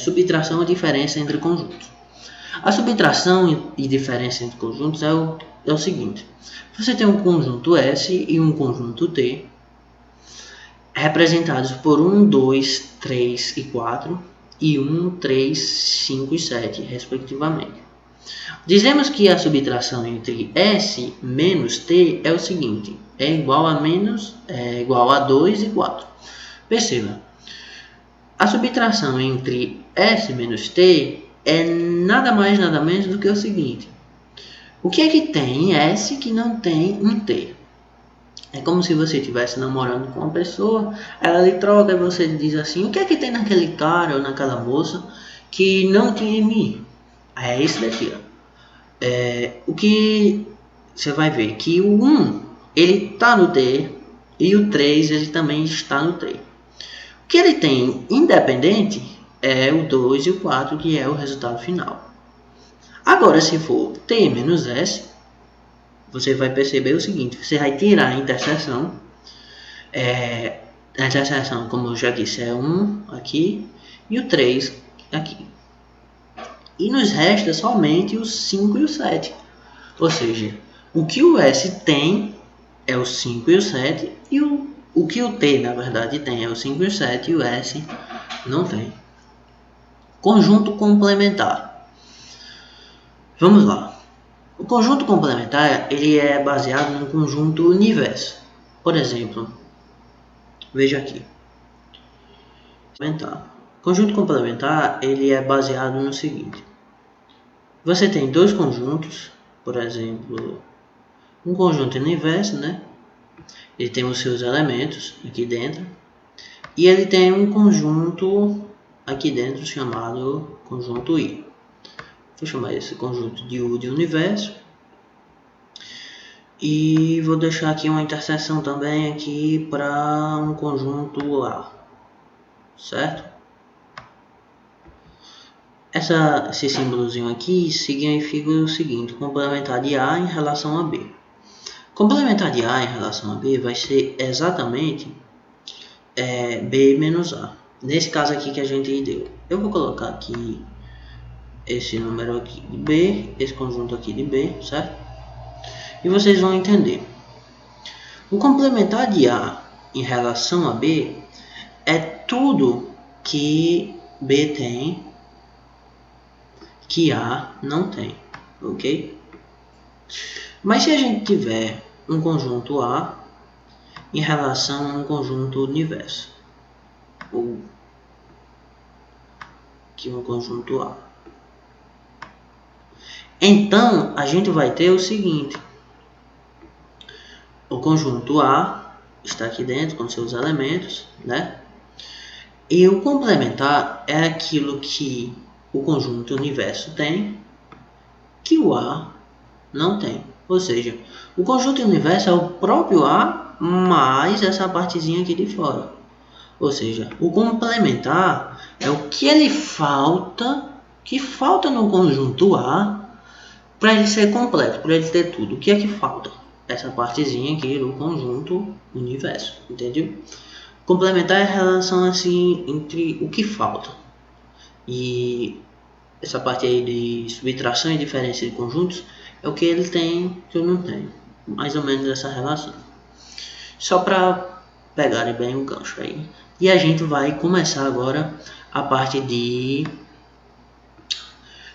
subtração ou diferença entre conjuntos. A subtração e diferença entre conjuntos é o seguinte. Você tem um conjunto S e um conjunto T, representados por 1, 2, 3 e 4, e 1, 3, 5 e 7, respectivamente. Dizemos que a subtração entre S menos T é o seguinte, é igual a 2 e 4. Perceba, a subtração entre S menos T é nada mais nada menos do que o seguinte. O que é que tem em S que não tem em T? É como se você estivesse namorando com uma pessoa, ela lhe troca e você diz assim, o que é que tem naquele cara ou naquela moça que não tem em mim? É isso daqui, ó. O que você vai ver que o 1 ele está no T e o 3 ele também está no T. O que ele tem independente é o 2 e o 4, que é o resultado final. Agora, se for T menos S, você vai perceber o seguinte, você vai tirar a interseção. A interseção, como eu já disse, é 1 aqui e o 3 aqui. E nos resta somente os 5 e o 7. Ou seja, o que o S tem é o 5 e o 7, e o que o T, na verdade, tem é o 5 e o 7, e o S não tem. Conjunto complementar. Vamos lá. O conjunto complementar ele é baseado no conjunto universo. Por exemplo, veja aqui. Conjunto complementar ele é baseado no seguinte. Você tem dois conjuntos, por exemplo, um conjunto universo, né? Ele tem os seus elementos aqui dentro. E ele tem um conjunto aqui dentro chamado conjunto I. Vou chamar esse conjunto de U de universo. E vou deixar aqui uma interseção também aqui para um conjunto A. Certo? Esse símbolozinho aqui significa o seguinte, complementar de A em relação a B. Complementar de A em relação a B vai ser exatamente B menos A. Nesse caso aqui que a gente deu. Eu vou colocar aqui esse número aqui de B, esse conjunto aqui de B, certo? E vocês vão entender. O complementar de A em relação a B é tudo que B tem que A não tem, ok? Mas se a gente tiver um conjunto A em relação a um conjunto universo, ou que um conjunto A, então a gente vai ter o seguinte: o conjunto A está aqui dentro com seus elementos, né? E o complementar é aquilo que o conjunto universo tem que o A não tem. Ou seja, o conjunto universo é o próprio A mais essa partezinha aqui de fora. Ou seja, o complementar é o que ele falta, no conjunto A para ele ser completo, para ele ter tudo. O que é que falta? Essa partezinha aqui do conjunto universo, entendeu? Complementar é a relação assim entre o que falta. E essa parte aí de subtração e diferença de conjuntos é o que ele tem que eu não tenho. Mais ou menos essa relação. Só para pegarem bem o gancho aí. E a gente vai começar agora a parte de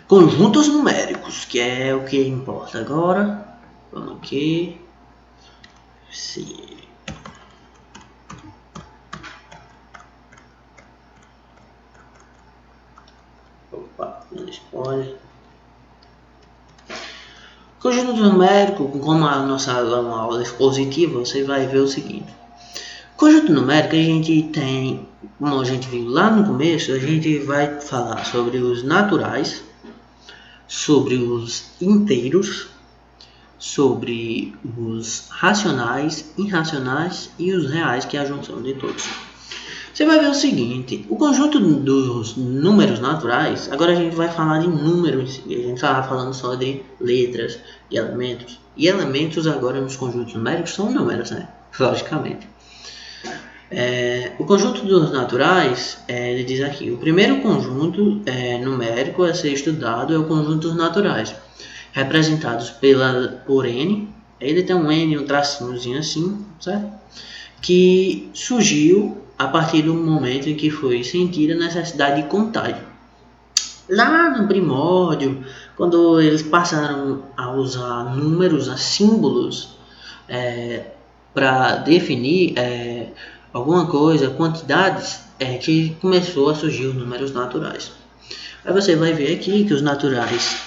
conjuntos numéricos, que é o que importa agora. Vamos aqui. Sim. Opa, não spoiler. Conjunto numérico, como a nossa aula é uma aula expositiva, você vai ver o seguinte. Conjunto numérico a gente tem, como a gente viu lá no começo, a gente vai falar sobre os naturais, sobre os inteiros, sobre os racionais, irracionais e os reais, que é a junção de todos. Você vai ver o seguinte, o conjunto dos números naturais, agora a gente vai falar de números, a gente estava falando só de letras, de elementos. E elementos agora nos conjuntos numéricos são números, né? Logicamente. O conjunto dos naturais, ele diz aqui, o primeiro conjunto numérico a ser estudado é o conjunto dos naturais, representados por N. Ele tem um N, um tracinhozinho assim, certo? Que surgiu a partir do momento em que foi sentida a necessidade de contagem. Lá no primórdio, quando eles passaram a usar números, símbolos, para definir alguma coisa, quantidades, que começou a surgir os números naturais. Aí você vai ver aqui que os naturais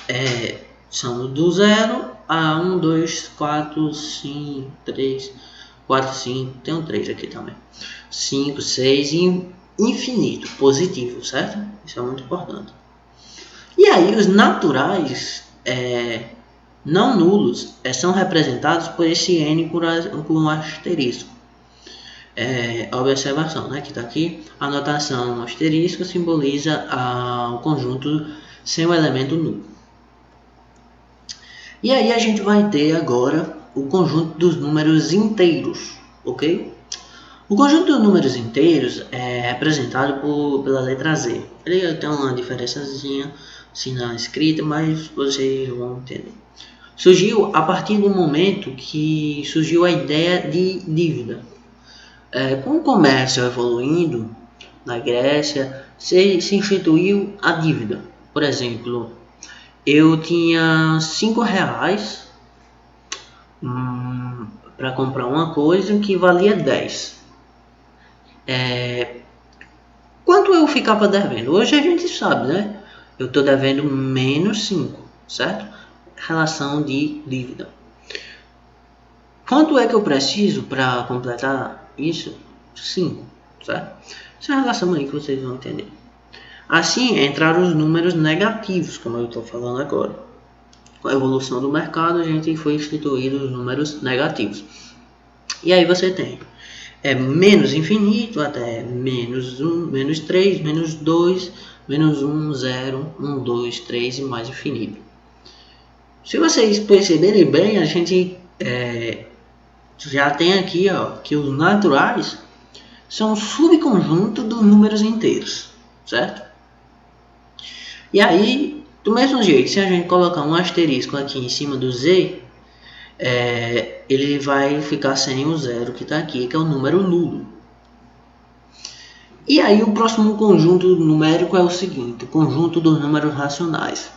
são do 0 a 1, 2, 4, 5, 3, 4, 5, tem um 3 aqui também, 5, 6 e infinito, positivo, certo? Isso é muito importante. E aí os naturais não nulos são representados por esse N com um asterisco. Observação, né, que está aqui, a notação asterisco simboliza o conjunto sem o elemento nulo. E aí a gente vai ter agora o conjunto dos números inteiros, ok? O conjunto dos números inteiros é representado pela letra Z. Ele tem uma diferençazinha assim na escrita, mas vocês vão entender. Surgiu a partir do momento que surgiu a ideia de dívida. Com o comércio evoluindo na Grécia, se instituiu a dívida. Por exemplo, eu tinha 5 reais para comprar uma coisa que valia 10. Quanto eu ficava devendo? Hoje a gente sabe, né? Eu estou devendo menos 5, certo? Relação de dívida. Quanto é que eu preciso para completar isso? 5, certo? Essa é a relação aí que vocês vão entender. Assim, entraram os números negativos, como eu estou falando agora. Com a evolução do mercado, a gente foi instituído os números negativos. E aí você tem menos infinito até menos 1, menos 3, menos 2, menos 1, 0, 1, 2, 3 e mais infinito. Se vocês perceberem bem, a gente já tem aqui que os naturais são um subconjunto dos números inteiros, certo? E aí, do mesmo jeito, se a gente colocar um asterisco aqui em cima do Z, ele vai ficar sem o zero que está aqui, que é o número nulo. E aí o próximo conjunto numérico é o seguinte, o conjunto dos números racionais.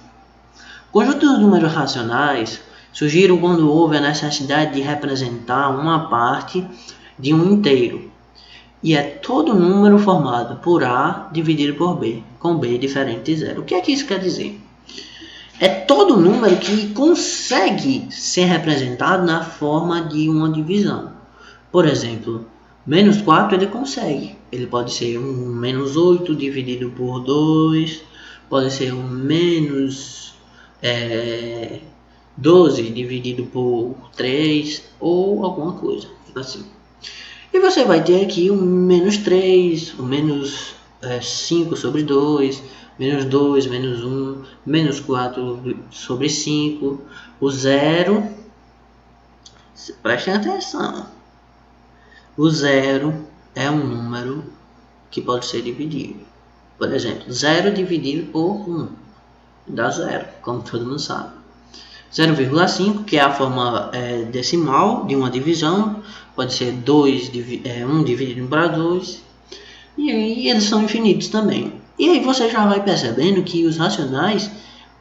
O conjunto dos números racionais surgiram quando houve a necessidade de representar uma parte de um inteiro. E é todo número formado por A dividido por B, com B diferente de zero. O que é que isso quer dizer? É todo número que consegue ser representado na forma de uma divisão. Por exemplo, menos 4 ele consegue. Ele pode ser um menos 8 dividido por 2, pode ser um menos 12 dividido por 3, ou alguma coisa assim. E você vai ter aqui um menos 3, um menos 5 sobre 2, menos 2, menos 1, menos 4 sobre 5, o zero, prestem atenção, o zero é um número que pode ser dividido. Por exemplo, 0 dividido por 1 dá 0, como todo mundo sabe. 0,5, que é a forma decimal de uma divisão, pode ser 1 dividido para 2, e aí eles são infinitos também. E aí você já vai percebendo que os racionais,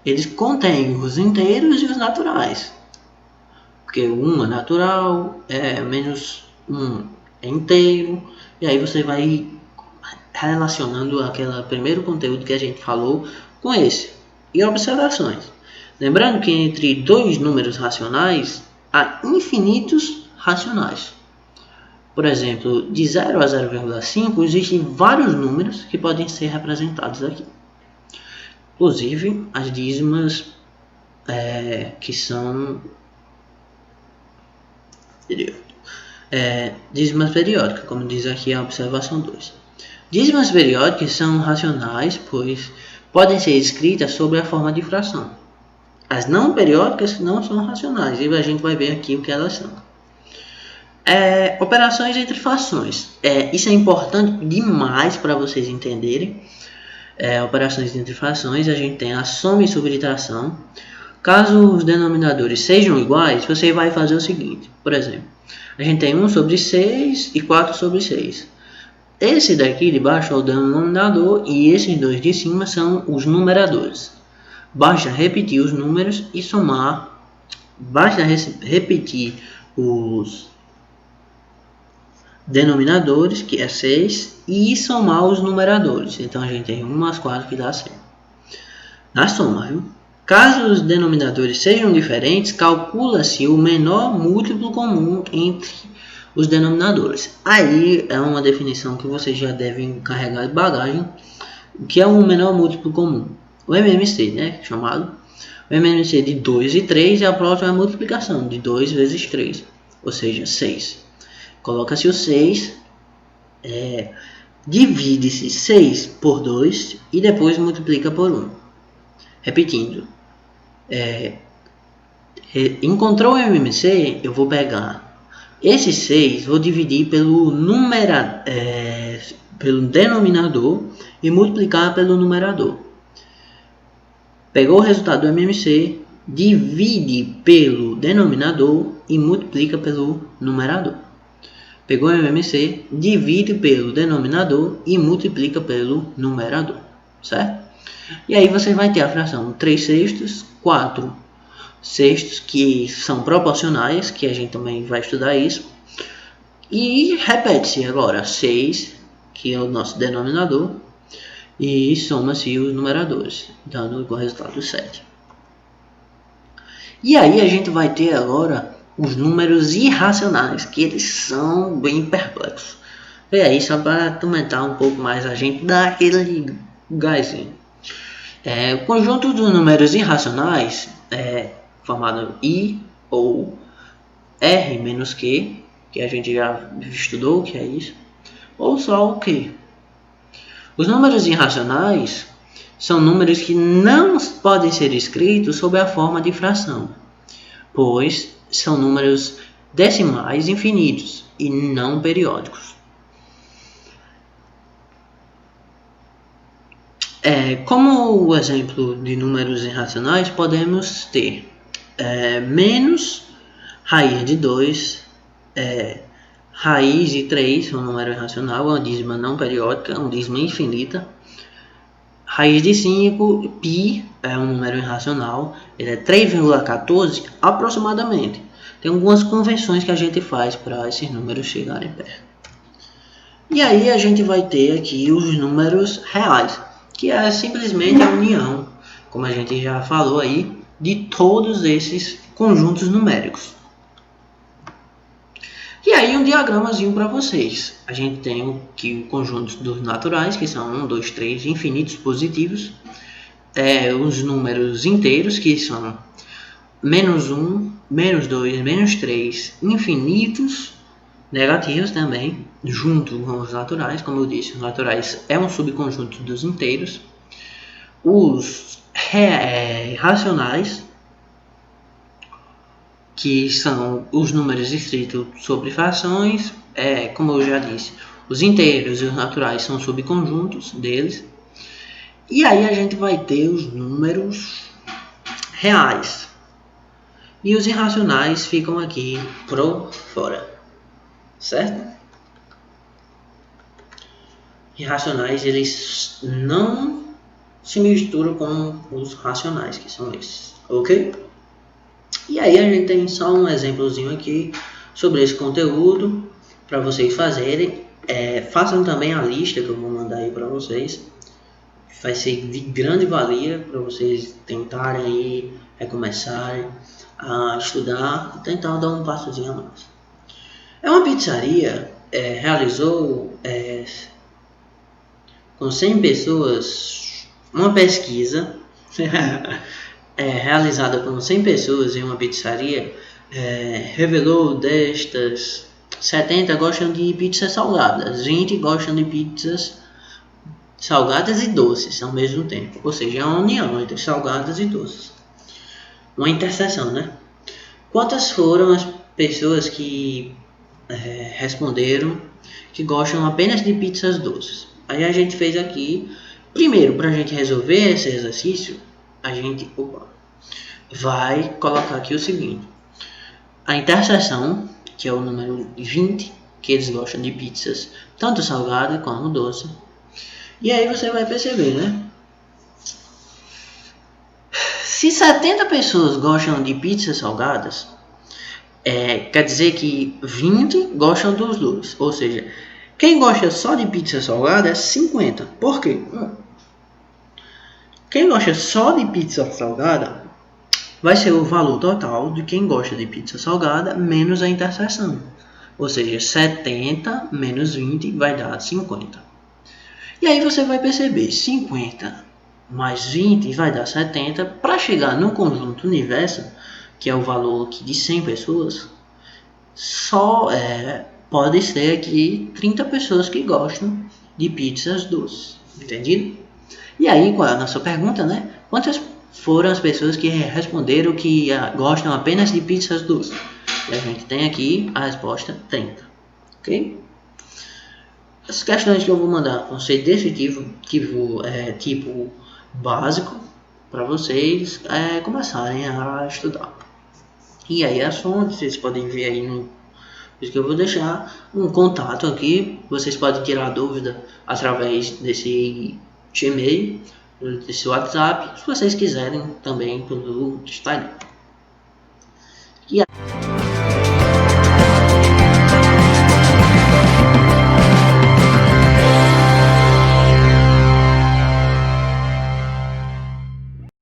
eles contêm os inteiros e os naturais. Porque 1 é natural, menos 1 é inteiro, e aí você vai relacionando aquele primeiro conteúdo que a gente falou com esse. E observações. Lembrando que entre dois números racionais, há infinitos racionais. Por exemplo, de 0 a 0,5 existem vários números que podem ser representados aqui. Inclusive as dízimas que são dízimas periódicas, como diz aqui a observação 2. Dízimas periódicas são racionais, pois podem ser escritas sob a forma de fração. As não periódicas não são racionais, e a gente vai ver aqui o que elas são. Operações entre frações. Isso é importante demais para vocês entenderem. Operações entre frações, a gente tem a soma e subtração. Caso os denominadores sejam iguais, você vai fazer o seguinte. Por exemplo, a gente tem 1 sobre 6 e 4 sobre 6. Esse daqui de baixo é o denominador e esses dois de cima são os numeradores. Basta repetir os números e somar. Basta repetir os denominadores, que é 6, e somar os numeradores. Então a gente tem 1 mais 4 que dá 100. Na soma, viu? Caso os denominadores sejam diferentes, calcula-se o menor múltiplo comum entre os denominadores. Aí é uma definição que vocês já devem carregar de bagagem, que é o menor múltiplo comum. O MMC, né, chamado. O MMC de 2 e 3 é a próxima multiplicação de 2 vezes 3, ou seja, 6. Coloca-se o 6, divide-se 6 por 2 e depois multiplica por 1. Repetindo, encontrou o MMC, eu vou pegar esse 6, vou dividir pelo denominador e multiplicar pelo numerador. Pegou o resultado do MMC, divide pelo denominador e multiplica pelo numerador. Pegou o MMC, divide pelo denominador e multiplica pelo numerador, certo? E aí você vai ter a fração 3 sextos, 4 sextos, que são proporcionais, que a gente também vai estudar isso. E repete-se agora 6, que é o nosso denominador, e soma-se os numeradores, dando o resultado 7. E aí a gente vai ter agora os números irracionais, que eles são bem perplexos. E aí, só para aumentar um pouco mais, a gente dá aquele gásinho. O conjunto dos números irracionais formado I ou R menos Q, que a gente já estudou o que é isso, ou só o Q. Os números irracionais são números que não podem ser escritos sob a forma de fração, pois são números decimais infinitos e não periódicos. Como o exemplo de números irracionais, podemos ter menos raiz de 2, raiz de 3, um número irracional, uma dízima não periódica, uma dízima infinita. Raiz de 5, π, é um número irracional, ele é 3,14 aproximadamente. Tem algumas convenções que a gente faz para esses números chegarem perto. E aí a gente vai ter aqui os números reais, que é simplesmente a união, como a gente já falou aí, de todos esses conjuntos numéricos. E aí um diagramazinho para vocês. A gente tem aqui o conjunto dos naturais, que são 1, 2, 3, infinitos positivos. Os números inteiros, que são menos 1, menos 2, menos 3, infinitos negativos também, junto com os naturais. Como eu disse, os naturais é um subconjunto dos inteiros. Os racionais, que são os números escritos sobre frações, como eu já disse, os inteiros e os naturais são subconjuntos deles. E aí a gente vai ter os números reais. E os irracionais ficam aqui por fora, certo? Irracionais, eles não se misturam com os racionais, que são esses, ok? E aí a gente tem só um exemplozinho aqui sobre esse conteúdo para vocês fazerem. Façam também a lista que eu vou mandar aí para vocês. Vai ser de grande valia para vocês tentarem aí recomeçarem a estudar e tentar dar um passozinho a mais. Uma pizzaria realizou com 100 pessoas uma pesquisa realizada com 100 pessoas em uma pizzaria, revelou destas 70 gostam de pizzas salgadas, 20 gostam de pizzas salgadas e doces ao mesmo tempo, ou seja, é uma união entre salgadas e doces, uma interseção, né? Quantas foram as pessoas que responderam que gostam apenas de pizzas doces. Aí a gente fez aqui, primeiro, para a gente resolver esse exercício, a gente vai colocar aqui o seguinte: a interseção, que é o número 20, que eles gostam de pizzas tanto salgada como doce. E aí você vai perceber, né? Se 70 pessoas gostam de pizzas salgadas, quer dizer que 20 gostam dos dois. Ou seja, quem gosta só de pizza salgada é 50. Por quê? Quem gosta só de pizza salgada vai ser o valor total de quem gosta de pizza salgada menos a interseção. Ou seja, 70 menos 20 vai dar 50. E aí você vai perceber, 50 mais 20 vai dar 70. Para chegar no conjunto universo, que é o valor aqui de 100 pessoas, só pode ser aqui 30 pessoas que gostam de pizzas doces. Entendido? E aí, qual é a nossa pergunta, né? Quantas foram as pessoas que responderam que gostam apenas de pizzas doces? E a gente tem aqui a resposta 30. Ok? As questões que eu vou mandar vão ser desse tipo básico, para vocês começarem a estudar. E aí as fontes, vocês podem ver aí no que eu vou deixar um contato aqui. Vocês podem tirar dúvida através desse Gmail, desse WhatsApp, se vocês quiserem também pelo Instagram. E